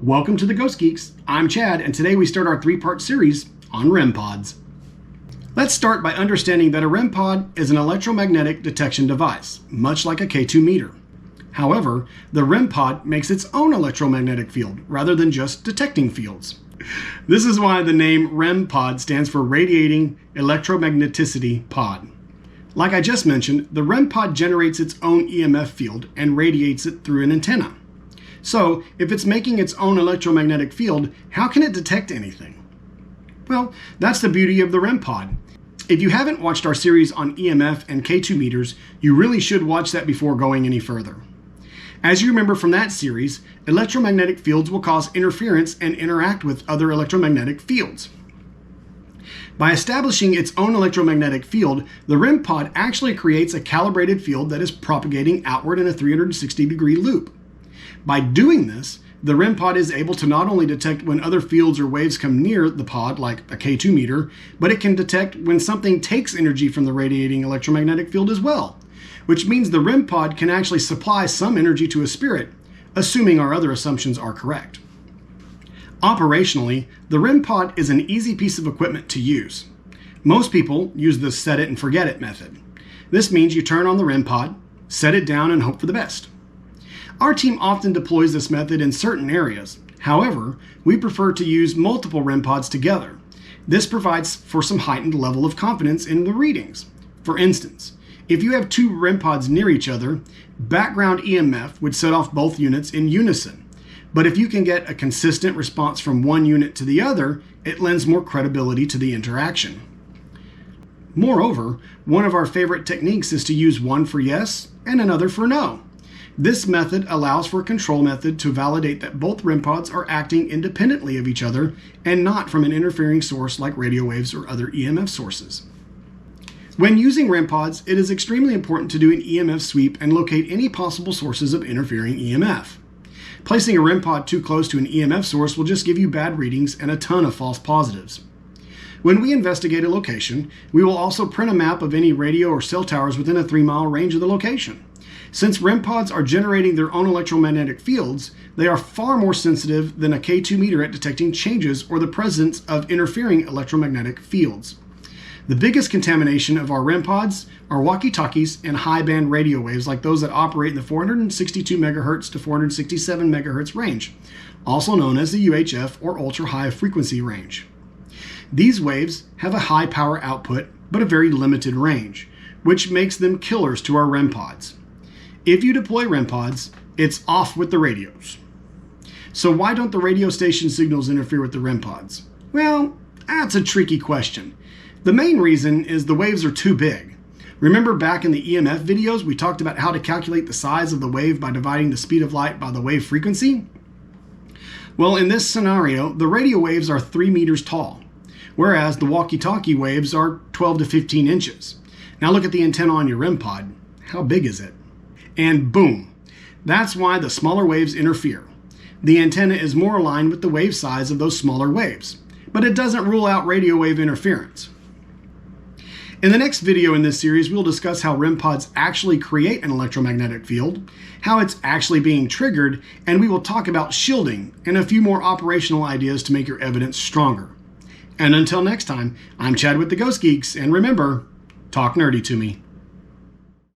Welcome to the Ghost Geeks. I'm Chad, and today we start our three-part series on REM Pods. Let's start by understanding that a REM pod is an electromagnetic detection device, much like a K2 meter. However, the REM pod makes its own electromagnetic field, rather than just detecting fields. This is why the name REM pod stands for Radiating Electromagneticity Pod. Like I just mentioned, the REM pod generates its own EMF field and radiates it through an antenna. So, if it's making its own electromagnetic field, how can it detect anything? Well, that's the beauty of the REM pod. If you haven't watched our series on EMF and K2 meters, you really should watch that before going any further. As you remember from that series, electromagnetic fields will cause interference and interact with other electromagnetic fields. By establishing its own electromagnetic field, the REM pod actually creates a calibrated field that is propagating outward in a 360-degree loop. By doing this, the REM pod is able to not only detect when other fields or waves come near the pod, like a K2 meter, but it can detect when something takes energy from the radiating electromagnetic field as well, which means the REM pod can actually supply some energy to a spirit, assuming our other assumptions are correct. Operationally, the REM pod is an easy piece of equipment to use. Most people use the set it and forget it method. This means you turn on the REM pod, set it down, and hope for the best. Our team often deploys this method in certain areas. However, we prefer to use multiple REM pods together. This provides for some heightened level of confidence in the readings. For instance, if you have two REM pods near each other, background EMF would set off both units in unison. But if you can get a consistent response from one unit to the other, it lends more credibility to the interaction. Moreover, one of our favorite techniques is to use one for yes and another for no. This method allows for a control method to validate that both REM pods are acting independently of each other and not from an interfering source like radio waves or other EMF sources. When using REM pods, it is extremely important to do an EMF sweep and locate any possible sources of interfering EMF. Placing a REM pod too close to an EMF source will just give you bad readings and a ton of false positives. When we investigate a location, we will also print a map of any radio or cell towers within a 3-mile range of the location. Since REM pods are generating their own electromagnetic fields, they are far more sensitive than a K2 meter at detecting changes or the presence of interfering electromagnetic fields. The biggest contamination of our REM pods are walkie-talkies and high-band radio waves like those that operate in the 462 MHz to 467 MHz range, also known as the UHF or ultra-high frequency range. These waves have a high power output but a very limited range, which makes them killers to our REM pods. If you deploy REM pods, it's off with the radios. So why don't the radio station signals interfere with the REM pods? Well, that's a tricky question. The main reason is the waves are too big. Remember back in the EMF videos we talked about how to calculate the size of the wave by dividing the speed of light by the wave frequency? Well, in this scenario, the radio waves are 3 meters tall, whereas the walkie-talkie waves are 12 to 15 inches. Now look at the antenna on your REM pod. How big is it? And boom! That's why the smaller waves interfere. The antenna is more aligned with the wave size of those smaller waves, but it doesn't rule out radio wave interference. In the next video in this series, we'll discuss how REM pods actually create an electromagnetic field, how it's actually being triggered, and we will talk about shielding and a few more operational ideas to make your evidence stronger. And until next time, I'm Chad with the Ghost Geeks, and remember, talk nerdy to me.